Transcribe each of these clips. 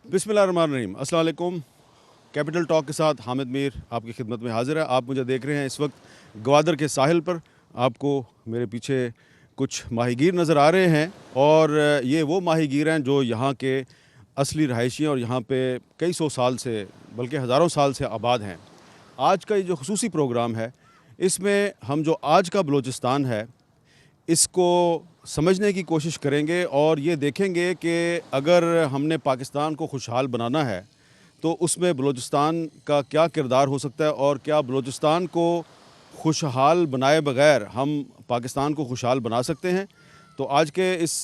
बिस्मिल्लाहिर्रहमानिर्रहीम। अस्सलाम वालेकुम। कैपिटल टॉक के साथ हामिद मीर आपकी खिदमत में हाजिर है। आप मुझे देख रहे हैं इस वक्त ग्वादर के साहिल पर। आपको मेरे पीछे कुछ माहीगीर नज़र आ रहे हैं और ये वो माहीगीर हैं जो यहाँ के असली रहायशी हैं और यहाँ पे कई सौ साल से बल्कि हज़ारों साल से आबाद हैं। आज का ये जो खुसूसी प्रोग्राम है, इसमें हम जो आज का बलूचिस्तान है इसको समझने की कोशिश करेंगे और ये देखेंगे कि अगर हमने पाकिस्तान को खुशहाल बनाना है तो उसमें बलूचिस्तान का क्या किरदार हो सकता है और क्या बलूचिस्तान को खुशहाल बनाए बगैर हम पाकिस्तान को खुशहाल बना सकते हैं। तो आज के इस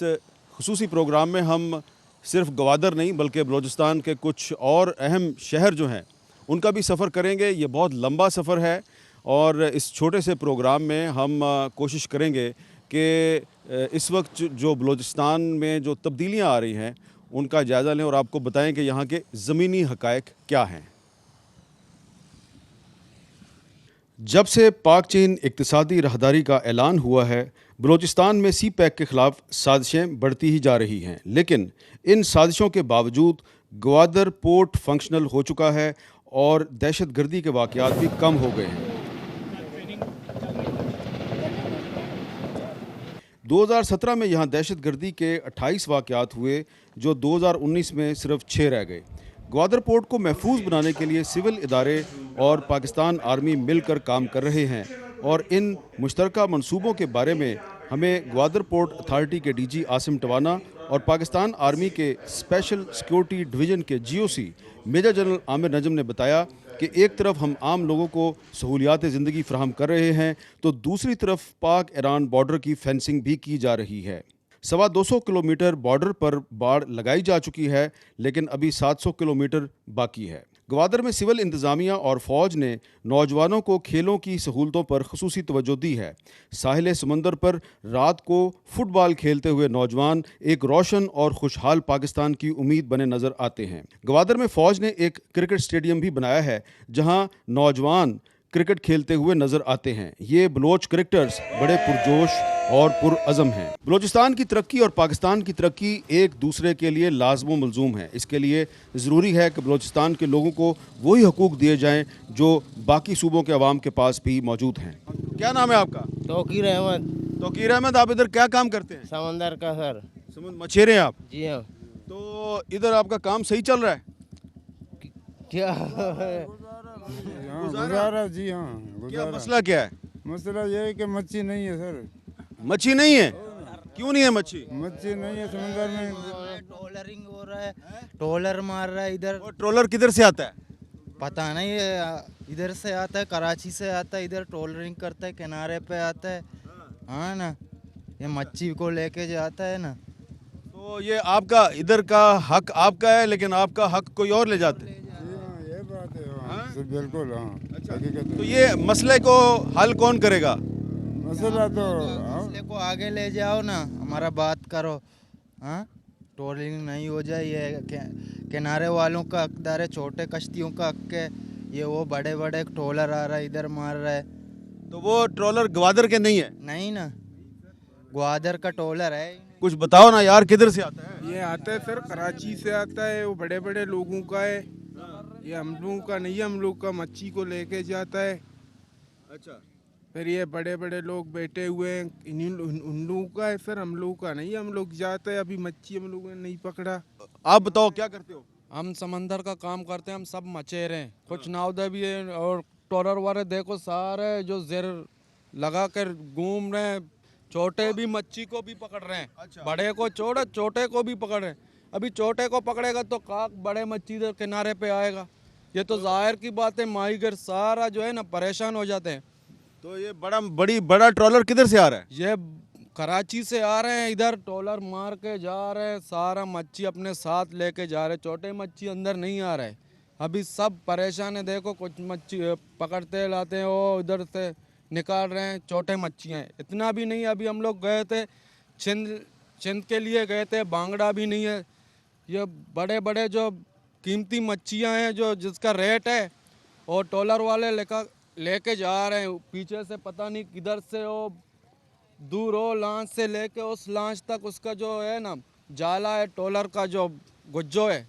खुसूसी प्रोग्राम में हम सिर्फ ग्वादर नहीं बल्कि बलूचिस्तान के कुछ और अहम शहर जो हैं उनका भी सफ़र करेंगे। ये बहुत लंबा सफ़र है और इस छोटे से प्रोग्राम में हम कोशिश करेंगे कि इस वक्त जो बलूचिस्तान में जो तब्दीलियां आ रही हैं उनका जायज़ा लें और आपको बताएं कि यहाँ के ज़मीनी हक़ाइक़ क्या हैं। जब से पाक चीन इक़्तिसादी राहदारी का ऐलान हुआ है, बलूचिस्तान में सी पैक के ख़िलाफ़ साजिशें बढ़ती ही जा रही हैं, लेकिन इन साजिशों के बावजूद ग्वादर पोर्ट फंक्शनल हो चुका है और दहशत गर्दी के वाक़यात भी कम हो गए हैं। 2017 में यहाँ दहशत गर्दी के 28 वाक़यात हुए जो 2019 में सिर्फ 6 रह गए। ग्वादर पोर्ट को महफूज बनाने के लिए सिविल इदारे और पाकिस्तान आर्मी मिलकर काम कर रहे हैं और इन मुश्तरका मंसूबों के बारे में हमें ग्वादर पोर्ट अथॉरिटी के डीजी आसिम टवाना और पाकिस्तान आर्मी के स्पेशल सिक्योरिटी डिवीज़न के जीओसी मेजर जनरल आमिर नजम ने बताया कि एक तरफ हम आम लोगों को सहूलियात ज़िंदगी फ़राहम कर रहे हैं तो दूसरी तरफ पाक ईरान बॉर्डर की फेंसिंग भी की जा रही है। 250 किलोमीटर बॉर्डर पर बाड़ लगाई जा चुकी है, लेकिन अभी 700 किलोमीटर बाकी है। ग्वादर में सिविल इंतज़ामिया और फ़ौज ने नौजवानों को खेलों की सहूलतों पर खुसूसी तवज्जो दी है। साहिल समंदर पर रात को फुटबॉल खेलते हुए नौजवान एक रोशन और खुशहाल पाकिस्तान की उम्मीद बने नज़र आते हैं। ग्वादर में फ़ौज ने एक क्रिकेट स्टेडियम भी बनाया है जहां नौजवान क्रिकेट खेलते हुए नजर आते हैं। ये बलोच क्रिकेटर्स बड़े पुरजोश और पुरअज़म हैं। बलूचिस्तान की तरक्की और पाकिस्तान की तरक्की एक दूसरे के लिए लाज़िम मलज़ूम है। इसके लिए ज़रूरी है कि बलूचिस्तान के लोगों को वही हकूक़ दिए जाएँ जो बाकी सूबों के अवाम के पास भी मौजूद हैं। क्या नाम है आपका? तौकीर अहमद। तौकीर अहमद, आप इधर क्या काम करते हैं? समंदर का सर। समुद्र मछेरे हैं आप? जी हाँ। तो इधर आपका काम सही चल रहा है? क्या गुजारा जी हाँ क्या गुजारा। मसला क्या है? मसला ये है कि मच्छी नहीं है सर। मच्छी नहीं है? क्यों नहीं है मच्छी? मच्छी नहीं है समंदर में। ट्रोलरिंग हो रहा है, ट्रोलर मार रहा है इधर। और ट्रोलर किधर से आता है? पता नहीं इधर से आता है, कराची से आता है, इधर ट्रोलरिंग करता है, किनारे पे आता है। हाँ ना, ये मच्छी को लेके जाता है ना। तो ये आपका इधर का हक आपका है, लेकिन आपका हक कोई और ले जाते हैं। ये बात है हाँ, सर बिल्कुल हाँ। हकीकत तो है। ये मसले को हल कौन करेगा? मसला तो मसले को आगे ले जाओ ना, हमारा बात करो। हाँ, ट्रोलिंग नहीं हो जाए। ये किनारे वालों का हकदार है, छोटे कश्तियों का हक है। ये वो बड़े बड़े ट्रोलर आ रहा है, इधर मार रहा है। तो वो ट्रोलर ग्वादर के नहीं है? नहीं ना, ग्वादर का ट्रोलर है। कुछ बताओ ना यार, किधर से आता है? ये आता है सर, कराची से आता है। वो बड़े बड़े लोगों का है, ये हम लोगों का नहीं है। हम लोग का मच्छी को लेके जाता है। अच्छा, फिर ये बड़े बड़े लोग बैठे हुए हैं, उन लोगों का है सर, हम लोगों का नहीं है। हम लोग जाते हैं, अभी मच्छी हम लोगों ने नहीं पकड़ा। आप बताओ क्या करते हो? हम समंदर का काम करते हैं, हम सब मचेरे हैं, कुछ नावदे भी है और टोरर वाले देखो सारे जो जेर लगा कर घूम रहे हैं। छोटे भी मच्छी को भी पकड़ रहे हैं। अच्छा। बड़े को छोड़े, छोटे को भी पकड़ रहे हैं। अभी छोटे को पकड़ेगा तो काक बड़े मच्छी इधर किनारे पे आएगा। ये तो जाहिर की बात है, माहीगर सारा जो है ना परेशान हो जाते हैं। तो ये बड़ा ट्रोलर किधर से आ रहा है? ये कराची से आ रहे हैं, इधर ट्रोलर मार के जा रहे हैं, सारा मच्छी अपने साथ लेके जा रहे हैं। छोटे मच्छी अंदर नहीं आ रहे। अभी सब परेशान है। देखो कुछ मच्छी पकड़ते लाते हैं, वो इधर से निकाल रहे हैं। छोटे मच्छियाँ इतना भी नहीं। अभी हम लोग गए थे छिंद के लिए गए थे, बांगड़ा भी नहीं है। ये बड़े बड़े जो कीमती मच्छियाँ हैं जो जिसका रेट है, और ट्रोलर वाले लेके जा रहे हैं। पीछे से पता नहीं किधर से वो दूर हो लांच से लेके उस लांच तक उसका जो है ना जाला है, ट्रोलर का जो गुज्जो है,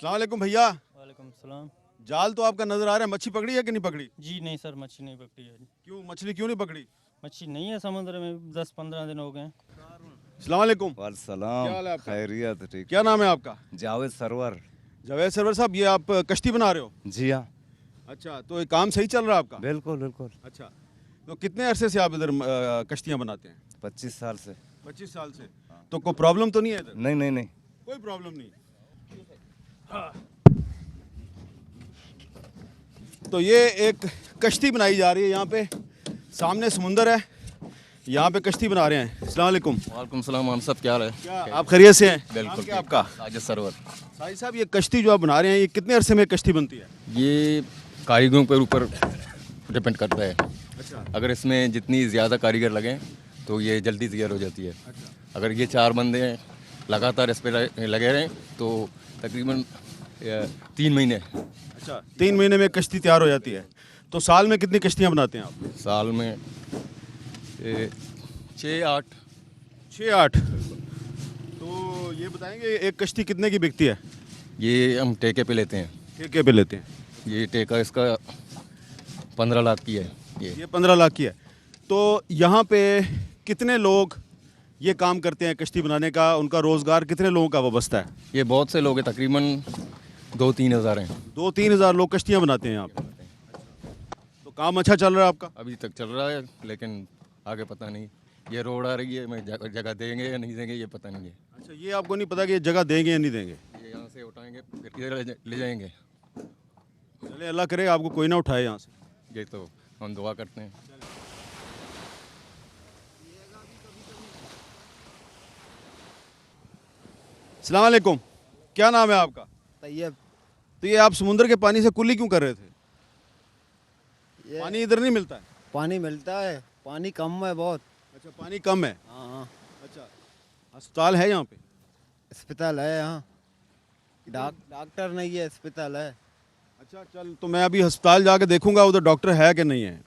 अस्सलाम वालेकुम भैया। वालेकुम सलाम। जाल तो आपका नजर आ रहा है, मच्छी पकड़ी है कि नहीं पकड़ी? जी नहीं सर, मच्छी नहीं पकड़ी है। क्यों मछली क्यों नहीं पकड़ी? मच्छी नहीं है समुद्र में, 10-15 दिन हो गए हैं। अस्सलाम वालेकुम। वालेकुम। क्या हाल है आपका? खैरियत ठीक। क्या नाम है आपका? जावेद सरवर। जावेद सरवर साहब, ये आप कश्ती बना रहे हो? जी हाँ, अच्छा, तो ये काम सही चल रहा है आपका? बिल्कुल बिल्कुल। अच्छा, तो कितने अरसे से आप इधर कश्तियाँ बनाते हैं? 25 साल से। 25 साल से। तो कोई प्रॉब्लम तो नहीं है इधर? नहीं नहीं नहीं। कोई प्रॉब्लम नहीं। तो ये एक कश्ती बनाई जा रही है यहाँ पे, सामने समुंदर है, यहाँ पे कश्ती बना रहे हैं। अस्सलाम वालेकुम। वालेकुम सलाम। हम सब क्या है? क्या आप खैरियत से हैं? बिल्कुल। नाम क्या आपका? साजिद सरवर। साहिब साहब, ये कश्ती जो आप बना रहे हैं, ये कितने अरसे में कश्ती बनती है? ये कारीगरों के ऊपर डिपेंड करता है। अच्छा। अगर इसमें जितनी ज़्यादा कारीगर लगें तो ये जल्दी तैयार हो जाती है। अगर ये 4 बंदे लगातार इस पर लगे रहें तो तकरीबन 3 महीने। अच्छा, 3 महीने में कश्ती तैयार हो जाती है। तो साल में कितनी कश्तियाँ बनाते हैं आप? साल में 6-8। 6-8। तो ये बताएंगे एक कश्ती कितने की बिकती है? ये हम ठेके पे लेते हैं। ठेके पे लेते हैं। ये ठेका इसका 15 लाख की है। ये 15 लाख की है। तो यहाँ पे कितने लोग ये काम करते हैं कश्ती बनाने का? उनका रोज़गार कितने लोगों का वाबस्ता है? ये बहुत से लोग हैं, तकरीबन 2-3 हज़ार हैं। 2-3 हज़ार लोग कश्तियाँ बनाते हैं यहाँ पे। तो काम अच्छा चल रहा है आपका? अभी तक चल रहा है, लेकिन आगे पता नहीं। ये रोड आ रही है, मैं जगह देंगे या नहीं देंगे ये पता नहीं है। अच्छा, ये आपको नहीं पता कि ये जगह देंगे या नहीं देंगे? ये यहाँ से उठाएंगे फिर किधर ले जाएंगे, चले, अल्लाह करे आपको कोई ना उठाए यहाँ से। ये तो हम दुआ करते हैं। अस्सलाम वालेकुम। क्या नाम है आपका? तैयब। तो ये आप समुंदर के पानी से कुल्ली क्यों कर रहे थे? पानी इधर नहीं मिलता है? पानी मिलता है, पानी कम है बहुत। अच्छा, पानी कम है। हाँ, अच्छा, अस्पताल है यहाँ पे? अस्पताल है यहाँ। डॉक्टर नहीं है, अस्पताल है। अच्छा, चल, तो मैं अभी अस्पताल जाके देखूंगा उधर डॉक्टर है कि नहीं है।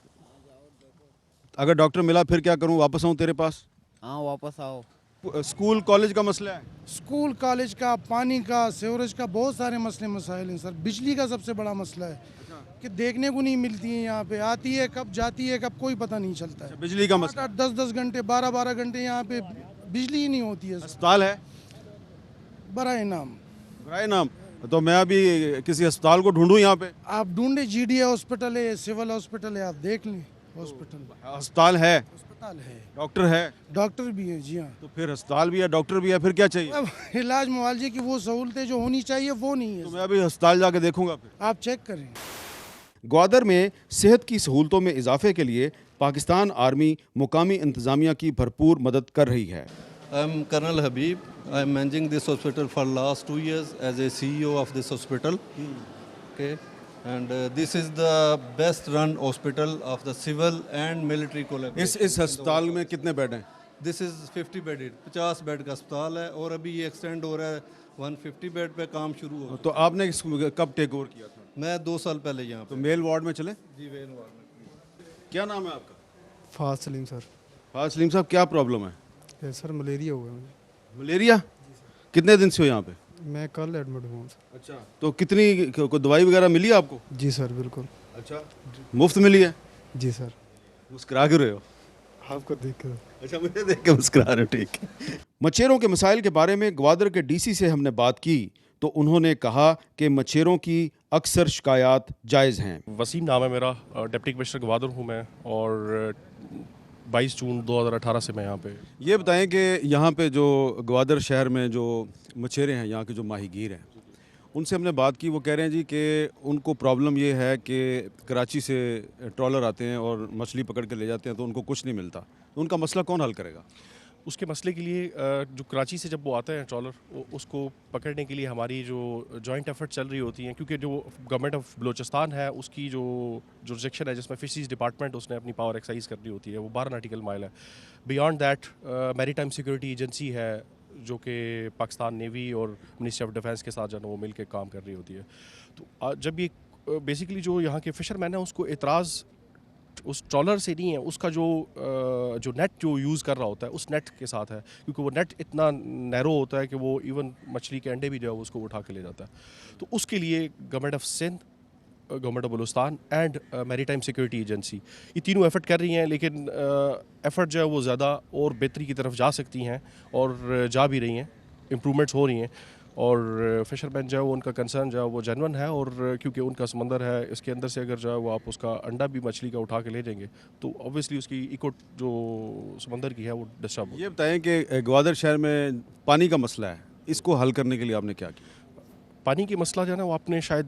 अगर डॉक्टर मिला फिर क्या करूं, वापस आऊं तेरे पास? हाँ वापस आओ। स्कूल कॉलेज का मसला है? स्कूल कॉलेज का, पानी का, सीवरेज का, बहुत सारे मसले मसाइल हैं सर। बिजली का सबसे बड़ा मसला है कि देखने को नहीं मिलती है। यहाँ पे आती है कब, जाती है कब, कोई पता नहीं चलता है। बिजली का मसला? 10-10 घंटे, 12-12 घंटे यहाँ पे बिजली ही नहीं होती है सर। अस्पताल है? बड़ा इनाम। बराए नाम। तो मैं अभी किसी अस्पताल को ढूंढूं यहाँ पे? आप ढूंढे, GDA हॉस्पिटल है, सिविल हॉस्पिटल है, आप देख लें। हॉस्पिटल, अस्पताल है, अस्पताल है, डॉक्टर है? डॉक्टर भी है। जी हाँ। तो फिर अस्पताल भी है, डॉक्टर भी है, फिर क्या चाहिए? अब इलाज मुआवजे की वो सहूलतें जो होनी चाहिए वो नहीं तो है। मैं अभी अस्पताल जाके देखूंगा फिर। आप चेक करें। ग्वादर में सेहत की सहूलतों में इजाफे के लिए पाकिस्तान आर्मी मुकामी इंतज़ामिया की भरपूर मदद कर रही है। I am Colonel Habib. I am managing this hospital for last 2 years as a CEO of this hospital. Okay, and this is the best run hospital of the civil and military collaboration. इस अस्पताल में कितने bed हैं? This is 50 bedded, 50 bed का अस्पताल है और अभी ये एक्सटेंड हो रहा है 150 बेड पे काम शुरू हो। तो आपने कब टेक ओवर किया था? मैं 2 साल पहले यहाँ तो पे। मेल वार्ड में चले? जी वेन वार्ड में। क्या नाम है आपका? फाज सलीम सर। फाज सलीम साहब, क्या प्रॉब्लम है? सर मलेरिया हुआ है मुझे। मलेरिया? कितने दिन से हो यहाँ पे? मैं कल एडमिट हुआ हूँ सर। अच्छा, तो कितनी कोई दवाई वगैरह मिली है आपको? जी सर बिल्कुल। अच्छा, मुफ्त मिली है? जी सर। मुस्कुरा क्यों रहे हो? आपको देख कर। अच्छा, मुझे देख के मुस्कुरा रहे हो, ठीक है। मच्छरों के मसाइल के बारे में ग्वादर के DC से हमने बात की तो उन्होंने कहा कि मच्छरों की अक्सर शिकायत जायज़ हैं। वसीम नाम है मेरा, डिप्टी कमिश्नर ग्वादर हूँ मैं, और 22 जून 2018 से मैं यहाँ पे। ये बताएं कि यहाँ पे जो ग्वादर शहर में जो मछेरे हैं, यहाँ के जो माहीगीर हैं, उनसे हमने बात की। वो कह रहे हैं जी कि उनको प्रॉब्लम ये है कि कराची से ट्रॉलर आते हैं और मछली पकड़ के ले जाते हैं तो उनको कुछ नहीं मिलता। तो उनका मसला कौन हल करेगा? उसके मसले के लिए जो कराची से जब वो आता है ट्रॉलर, उसको पकड़ने के लिए हमारी जो जॉइंट एफर्ट चल रही होती हैं, क्योंकि जो गवर्नमेंट ऑफ बलूचिस्तान है उसकी जो जुरिसडिक्शन है जिसमें फिशरीज डिपार्टमेंट उसने अपनी पावर एक्सरसाइज करनी होती है, वो 12 नॉटिकल माइल है। Beyond that maritime security agency है जो कि पाकिस्तान नेवी और मिनिस्ट्री ऑफ डिफेंस के साथ जो है वो मिल के काम कर रही होती है। तो जब ये बेसिकली जो यहाँ के फ़िशरमैन हैं उसको एतराज़ उस ट्रॉलर से नहीं है, उसका जो नेट जो यूज़ कर रहा होता है उस नेट के साथ है, क्योंकि वो नेट इतना नैरो होता है कि वो इवन मछली के अंडे भी जो है उसको उठा के ले जाता है। तो उसके लिए government of Sindh, government of Balochistan and maritime security agency ये तीनों एफर्ट कर रही हैं, लेकिन एफर्ट जो है वो ज़्यादा और बेहतरी की तरफ जा सकती हैं और जा भी रही हैं, इम्प्रूवमेंट्स हो रही हैं। और फिशरमैन जो है वो उनका कंसर्न जो है वो जेन्युइन है, और क्योंकि उनका समंदर है, इसके अंदर से अगर जो है वो आप उसका अंडा भी मछली का उठा के ले जाएंगे तो ऑब्वियसली उसकी इको जो समंदर की है वो डिस्टर्ब हो। ये बताएं कि ग्वादर शहर में पानी का मसला है, इसको हल करने के लिए आपने क्या किया? पानी की मसला जो है ना वो आपने शायद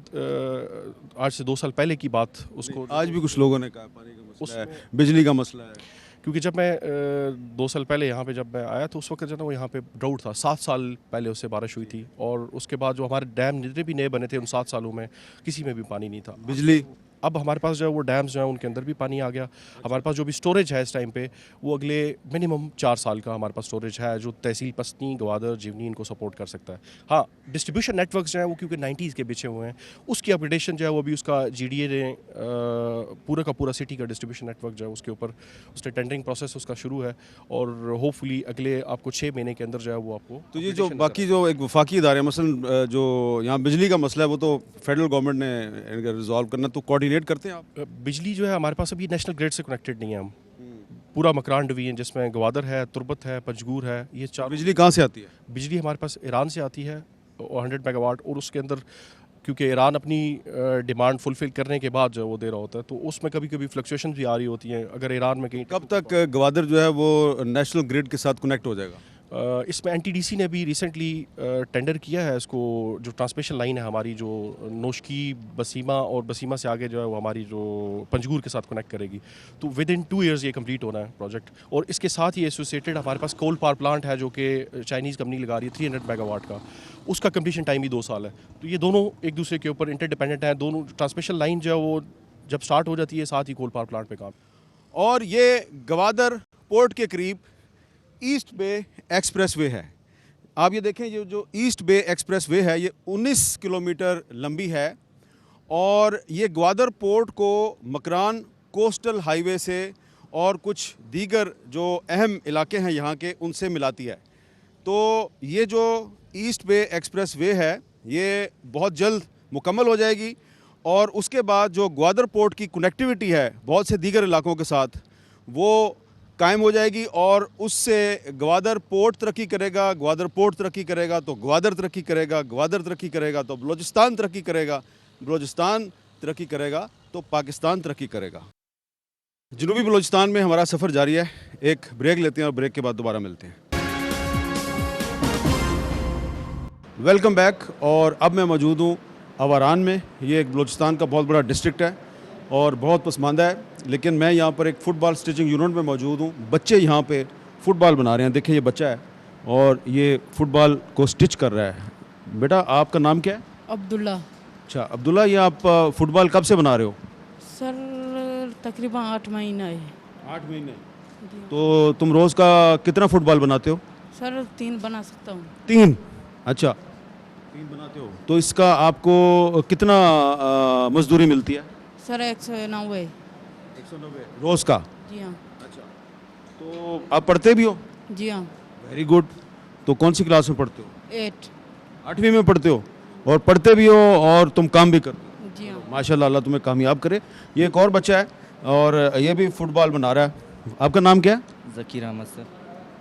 आज से 2 साल पहले की बात उसको, आज भी कुछ लोगों ने कहा पानी का मसला है, बिजली का मसला है। क्योंकि जब मैं 2 साल पहले यहाँ पे जब मैं आया तो उस वक्त जो है ना वो यहाँ पे ड्राउट था, 7 साल पहले उससे बारिश हुई थी, और उसके बाद जो हमारे डैम जितने भी नए बने थे उन 7 सालों में किसी में भी पानी नहीं था। बिजली अब हमारे पास जो है वो डैम्स जो हैं उनके अंदर भी पानी आ गया। हमारे पास जो भी स्टोरेज है इस टाइम पे वो अगले मिनिमम 4 साल का हमारे पास स्टोरेज है, जो तहसील पसनी, गवादर, जीवनी इनको सपोर्ट कर सकता है। हाँ, डिस्ट्रीब्यूशन नेटवर्क्स जो हैं वो क्योंकि 90s के बिछे हुए हैं, उसकी अपग्रेडेशन जो है वो भी उसका GDA ने पूरा का पूरा सिटी का डिस्ट्रीब्यूशन नेटवर्क जो है उसके ऊपर उसने टेंडरिंग प्रोसेस उसका शुरू है, और होपफुली अगले आपको 6 महीने के अंदर जो है वो आपको। तो ये जो बाकी जो एक वफाकी इदारे मसलन जो यहाँ बिजली का मसला है वो तो फेडरल गवर्नमेंट ने रिजॉल्व करना, तो कोऑर्डिनेट करते हैं आप? बिजली जो है हमारे पास अभी नेशनल ग्रिड से कनेक्टेड नहीं है हम। पूरा मकरान डिवीजन जिसमें गवादर है, तुर्बत है, पंजगूर है, ये 4। बिजली कहाँ से आती है? बिजली हमारे पास ईरान से आती है 100 मेगावाट, और उसके अंदर क्योंकि ईरान अपनी डिमांड फुलफिल करने के बाद जो वो दे रहा होता है तो उसमें कभी कभी फ्लक्चुएशन भी आ रही होती हैं। अगर ईरान में कहीं कब तक गवादर जो है वो नेशनल ग्रिड के साथ कनेक्ट हो जाएगा? इसमें NTDC ने भी रिसेंटली टेंडर किया है इसको, जो ट्रांसमिशन लाइन है हमारी जो नोशकी बसीमा और बसीमा से आगे जो है वो हमारी जो पंजगूर के साथ कनेक्ट करेगी, तो विद इन 2 ईयर्स ये कंप्लीट होना है प्रोजेक्ट। और इसके साथ ही एसोसिएटेड हमारे पास कोल पावर प्लांट है जो कि चाइनीज़ कंपनी लगा रही है 300 मेगावाट का, उसका कंप्लीशन टाइम भी 2 साल है। तो ये दोनों एक दूसरे के ऊपर इंटरडिपेंडेंट हैं, दोनों ट्रांसमिशन लाइन जो है वो जब स्टार्ट हो जाती है साथ ही कोल पावर प्लांट पे काम। और ये गवादर पोर्ट के करीब ईस्ट बे एक्सप्रेसवे है। आप ये देखें, ये जो ईस्ट बे एक्सप्रेसवे है ये 19 किलोमीटर लंबी है, और ये ग्वादर पोर्ट को मकरान कोस्टल हाईवे से और कुछ दीगर जो अहम इलाके हैं यहाँ के उनसे मिलाती है। तो ये जो ईस्ट बे एक्सप्रेसवे है ये बहुत जल्द मुकम्मल हो जाएगी, और उसके बाद जो ग्वादर पोर्ट की कनेक्टिविटी है बहुत से दीगर इलाकों के साथ वो कायम हो जाएगी, और उससे ग्वादर पोर्ट तरक्की करेगा, ग्वादर पोर्ट तरक्की करेगा तो ग्वादर तरक्की करेगा, ग्वादर तरक्की करेगा तो बलूचिस्तान तरक्की करेगा, बलूचिस्तान तरक्की करेगा तो पाकिस्तान तरक्की करेगा। जनूबी बलूचिस्तान में हमारा सफ़र जारी है, एक ब्रेक लेते हैं और ब्रेक के बाद दोबारा मिलते हैं। Welcome back. और अब मैं मौजूद हूँ अवारान में। ये एक बलूचिस्तान का बहुत बड़ा डिस्ट्रिक्ट है और बहुत पसमानदा है, लेकिन मैं यहाँ पर एक फ़ुटबॉल स्टिचिंग यूनिट में मौजूद हूँ। बच्चे यहाँ पे फ़ुटबॉल बना रहे हैं। देखिए ये बच्चा है और ये फ़ुटबॉल को स्टिच कर रहा है। बेटा आपका नाम क्या है? अब्दुल्ला। अच्छा अब्दुल्ला, ये आप फ़ुटबॉल कब से बना रहे हो? सर तकरीबन 8 महीना है। 8 महीने। तो तुम रोज़ का कितना फ़ुटबॉल बनाते हो? सर 3 बना सकता हूँ। 3? अच्छा 3 बनाते हो। तो इसका आपको कितना मजदूरी मिलती है? सर 190। 190 रोज़ का? जी हाँ। अच्छा, तो आप पढ़ते भी हो? जी हाँ। Very good. तो कौन सी क्लास में पढ़ते हो? 8। 8वीं में पढ़ते हो और पढ़ते भी हो और तुम काम भी करते हो? जी हाँ। माशाल्लाह, अल्लाह तुम्हें कामयाब करे। ये एक और बच्चा है और ये भी फुटबॉल बना रहा है। आपका नाम क्या है? ज़कीर अहमद सर।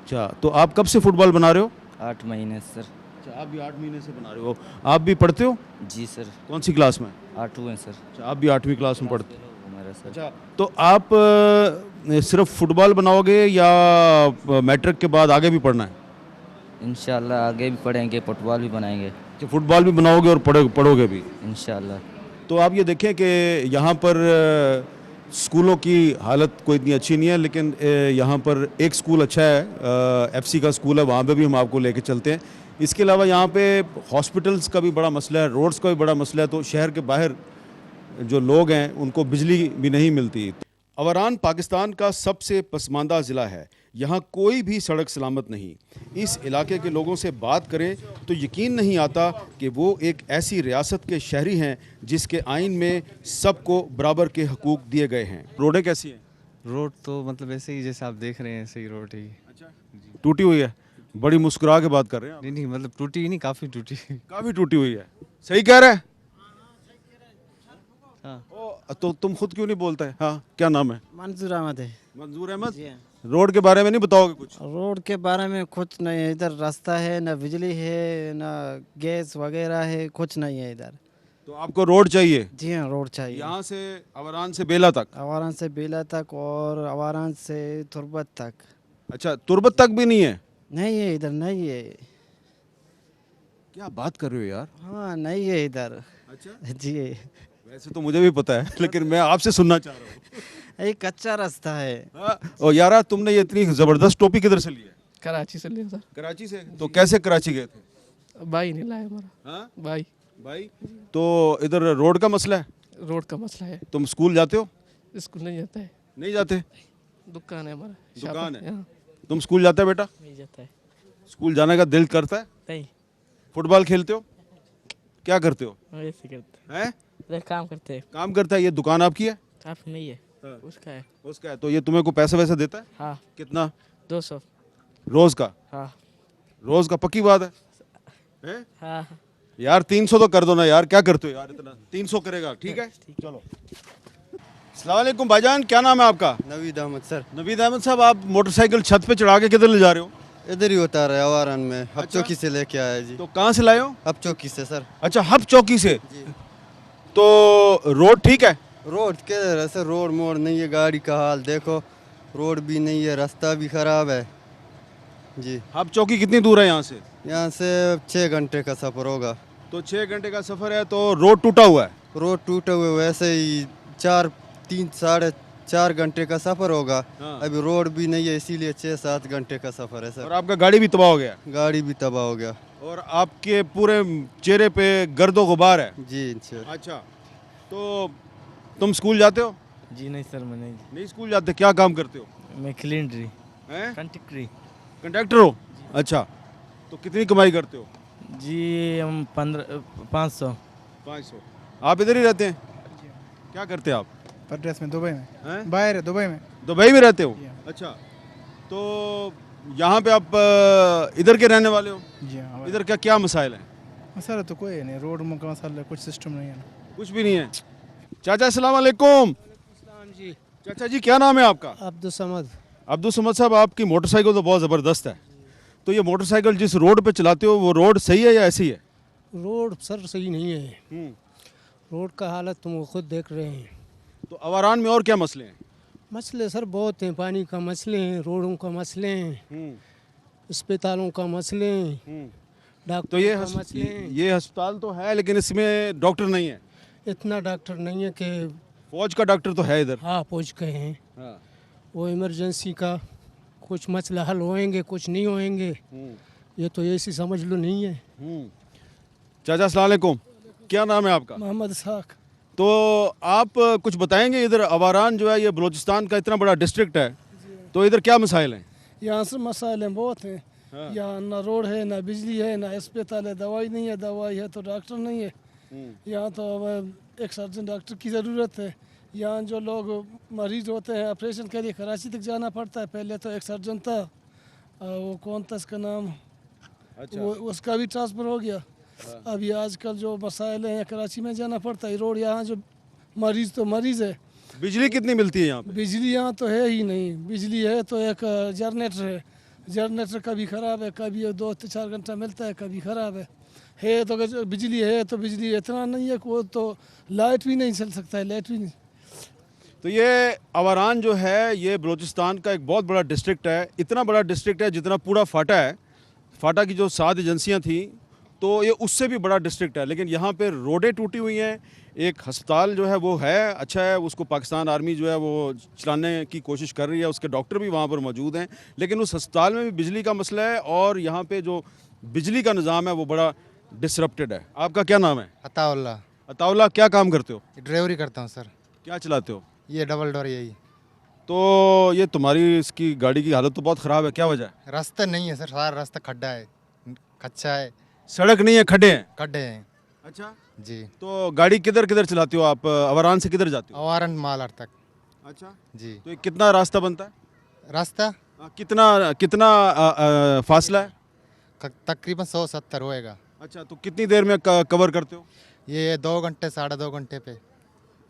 अच्छा, तो आप कब से फुटबॉल बना रहे हो? 8 महीने सर। अच्छा, आप भी 8 महीने से बना रहे हो। आप भी पढ़ते हो? जी सर। कौन सी क्लास में? 8वीं सर। अच्छा, आप भी 8वीं क्लास में पढ़ते हो? हमारा सर। अच्छा, तो आप सिर्फ फुटबॉल बनाओगे या मैट्रिक के बाद आगे भी पढ़ना है? इंशाल्लाह आगे भी पढ़ेंगे, फुटबॉल भी बनाएंगे। तो फुटबॉल भी बनाओगे और पढ़ोगे भी इंशाल्लाह। तो आप ये देखें कि यहाँ पर स्कूलों की हालत कोई इतनी अच्छी नहीं है, लेकिन यहाँ पर एक स्कूल अच्छा है, FC का स्कूल है, वहाँ पे भी हम आपको लेके चलते हैं। इसके अलावा यहाँ पे हॉस्पिटल्स का भी बड़ा मसला है, रोड्स का भी बड़ा मसला है। तो शहर के बाहर जो लोग हैं उनको बिजली भी नहीं मिलती। अवारान पाकिस्तान का सबसे पसमानदा ज़िला है। यहाँ कोई भी सड़क सलामत नहीं। इस इलाके के लोगों से बात करें तो यकीन नहीं आता कि वो एक ऐसी रियासत के शहरी हैं जिसके आइन में सबको बराबर के हकूक़ दिए गए हैं। रोडें कैसी हैं? रोड तो मतलब ऐसे ही जैसे आप देख रहे हैं ऐसे ही रोड ही। टूटी हुई है, बड़ी मुस्कुरा के बात कर रहे हैं आप। नहीं नहीं मतलब टूटी ही नहीं, काफ़ी टूटी। काफी टूटी हुई है, सही कह रहे हैं। हाँ। तो तुम खुद क्यों नहीं बोलते? हाँ, क्या नाम है? मंजूर अहमद है। मंजूर अहमद। रोड के बारे में नहीं बताओगे कुछ? रोड के बारे में कुछ नहीं है इधर, रास्ता है ना, बिजली है ना, गैस वगैरह है, कुछ नहीं है इधर। तो आपको रोड चाहिए? जी हाँ, रोड चाहिए। यहाँ से अवारान से बेला तक? अवारान से बेला तक और अवारान से तुरबत तक। अच्छा, तुरबत तक भी नहीं है? नहीं है इधर, नहीं है। क्या बात कर रहे हो यार? हाँ, नहीं है इधर। अच्छा जी। वैसे तो मुझे भी पता है, लेकिन मैं आपसे सुनना चाह रहा हूँ। एक कच्चा रास्ता है। ओ यारा, तुमने ये इतनी जबरदस्त टोपी किधर से ली है? कराची से लिया सर। कराची से? तो कैसे कराची गए थे? भाई नहीं लाया हमारा। हाँ? भाई। तो इधर रोड का मसला है? रोड का मसला है। तुम स्कूल जाते हो? स्कूल नहीं जाता है। नहीं जाते? दुकान है हमारा। दुकान है। यहाँ। तुम स्कूल जाते है बेटा? नहीं जाता है। स्कूल जाने का दिल करता है? नहीं। फुटबॉल खेलते हो? क्या करते हो? ऐसे करते हैं? काम करते हैं। काम करता है। ये दुकान आपकी है? आप नहीं है। हाँ। उसका है। उसका है। तो ये तुम्हें को पैसा वैसा देता है? हाँ। कितना? 200 रोज का? हाँ। रोज का पक्की बात है? हाँ। यार 300 तो कर दो ना यार, क्या करते हो यार इतना? 300 करेगा? ठीक है, चलो। अस्सलाम वालेकुम भाईजान, क्या नाम है आपका? नवीद अहमद सर। नवीद अहमद साहब, आप मोटरसाइकिल छत पे चढ़ा के किधर ले जा रहे हो? इधर ही उतार रहे अवारन में, हब चौकी से लेके आया जी। तो कहाँ से लाए हो? हब चौकी से सर। अच्छा, हब चौकी से। तो रोड ठीक है? रोड के ऐसे रोड मोड़ नहीं है, गाड़ी का हाल देखो, रोड भी नहीं है, रास्ता भी खराब है जी। हब चौकी कितनी दूर है यहाँ से? यहाँ से 6 घंटे का सफर होगा। तो 6 घंटे का सफर है, तो रोड टूटा हुआ है? रोड टूटे हुए, वैसे ही 3-4 घंटे का सफर होगा। हाँ। अभी रोड भी नहीं है, इसीलिए 6-7 घंटे का सफर है सर। और आपका गाड़ी भी तबाह हो गया? गाड़ी भी तबाह हो गया। और आपके पूरे चेहरे पे गर्दो गुबार है? जी। अच्छा, तो तुम स्कूल जाते हो? जी नहीं सर, मैं नहीं स्कूल जाते। क्या काम करते हो? मैं क्लीनरी हैं? कंडक्टर हो? अच्छा, तो कितनी कमाई करते हो? जी हम 500। आप इधर ही रहते हैं? क्या करते हैं आप? परदेस में, दुबई में। हैं? बाहर है, दुबई में। दुबई में रहते हो? अच्छा, तो यहाँ पे आप इधर के रहने वाले हो? जी हाँ। इधर क्या क्या मसाइल हैं? मसाला तो कोई नहीं, रोड में का मसाला, कुछ सिस्टम नहीं है ना। कुछ भी नहीं है। चाचा अस्सलाम वालेकुम। जी। चाचा जी, क्या नाम है आपका? अब्दुल समद। अब्दुल समद साहब, आपकी मोटरसाइकिल तो बहुत ज़बरदस्त है। तो ये मोटरसाइकिल जिस रोड पे चलाते हो, वो रोड सही है या ऐसी है? रोड सर सही नहीं है। रोड का हालत तुम खुद देख रहे हैं। तो अवारान में और क्या मसले हैं? मसले सर बहुत हैं, पानी का मसले हैं, रोडों का मसले हैं, अस्पतालों का मसले हैं, तो ये डॉक्टर का मसले हैं। ये अस्पताल तो है, लेकिन इसमें डॉक्टर नहीं है। इतना डॉक्टर नहीं है कि फौज का डॉक्टर तो है इधर। हाँ, फौज के हैं। हाँ। वो इमरजेंसी का कुछ मसला हल होएंगे, कुछ नहीं होएंगे, ये तो ऐसी समझ लो नहीं है। चाचा अस्सलाम वालेकुम, क्या नाम है आपका? मोहम्मद साक। तो आप कुछ बताएंगे, इधर अवारान जो है ये बलूचिस्तान का इतना बड़ा डिस्ट्रिक्ट है, तो इधर क्या मसाइल हैं? यहाँ से मसाइल बहुत हैं। हाँ। यहाँ ना रोड है, ना बिजली है, ना अस्पताल है, दवाई नहीं है, दवाई है तो डॉक्टर नहीं है। यहाँ तो अब एक सर्जन डॉक्टर की ज़रूरत है। यहाँ जो लोग मरीज होते हैं ऑपरेशन के लिए कराची तक जाना पड़ता है। पहले तो एक सर्जन था, वो कौन था इसका नाम? अच्छा। वो उसका भी ट्रांसफ़र हो गया। अभी आजकल जो मसाइल हैं, कराची में जाना पड़ता है। रोड यहाँ जो मरीज तो मरीज है। बिजली कितनी मिलती है यहाँ पे? बिजली यहाँ तो है ही नहीं। बिजली है तो एक जनरेटर है, जनरेटर कभी ख़राब है, कभी 2-4 घंटा मिलता है, कभी ख़राब है तो अगर बिजली है तो बिजली इतना नहीं है कि वो तो लाइट भी नहीं चल सकता है, लाइट भी नहीं। तो ये अवारान जो है ये बलूचिस्तान का एक बहुत बड़ा डिस्ट्रिक्ट है। इतना बड़ा डिस्ट्रिक्ट है जितना पूरा फाटा है। फाटा की जो 7 एजेंसियाँ थी, तो ये उससे भी बड़ा डिस्ट्रिक्ट है। लेकिन यहाँ पे रोडें टूटी हुई हैं। एक अस्पताल जो है वो है, अच्छा है, उसको पाकिस्तान आर्मी जो है वो चलाने की कोशिश कर रही है, उसके डॉक्टर भी वहाँ पर मौजूद हैं। लेकिन उस अस्पताल में भी बिजली का मसला है और यहाँ पे जो बिजली का निज़ाम है वो बड़ा डिसरप्टेड है। आपका क्या नाम है? अताउल्ला। अताउल्ला, क्या काम करते हो? ड्राइवरी करता हूँ सर। क्या चलाते हो? ये डबल डोर यही। तो ये तुम्हारी इसकी गाड़ी की हालत तो बहुत ख़राब है, क्या वजह है? रास्ता नहीं है सर, सारा रास्ता खड्डा है, कच्चा है। सड़क नहीं है, खड्डे हैं? खड्डे हैं। अच्छा जी। तो गाड़ी किधर किधर चलाते हो आप? अवारान से किधर जाते हो? अवारन मालार तक। अच्छा जी। तो ये कितना रास्ता बनता है? रास्ता कितना कितना फासला है? तकरीबन 170 होएगा। अच्छा तो कितनी देर में कवर करते हो? ये 2 घंटे 2.5 घंटे पे।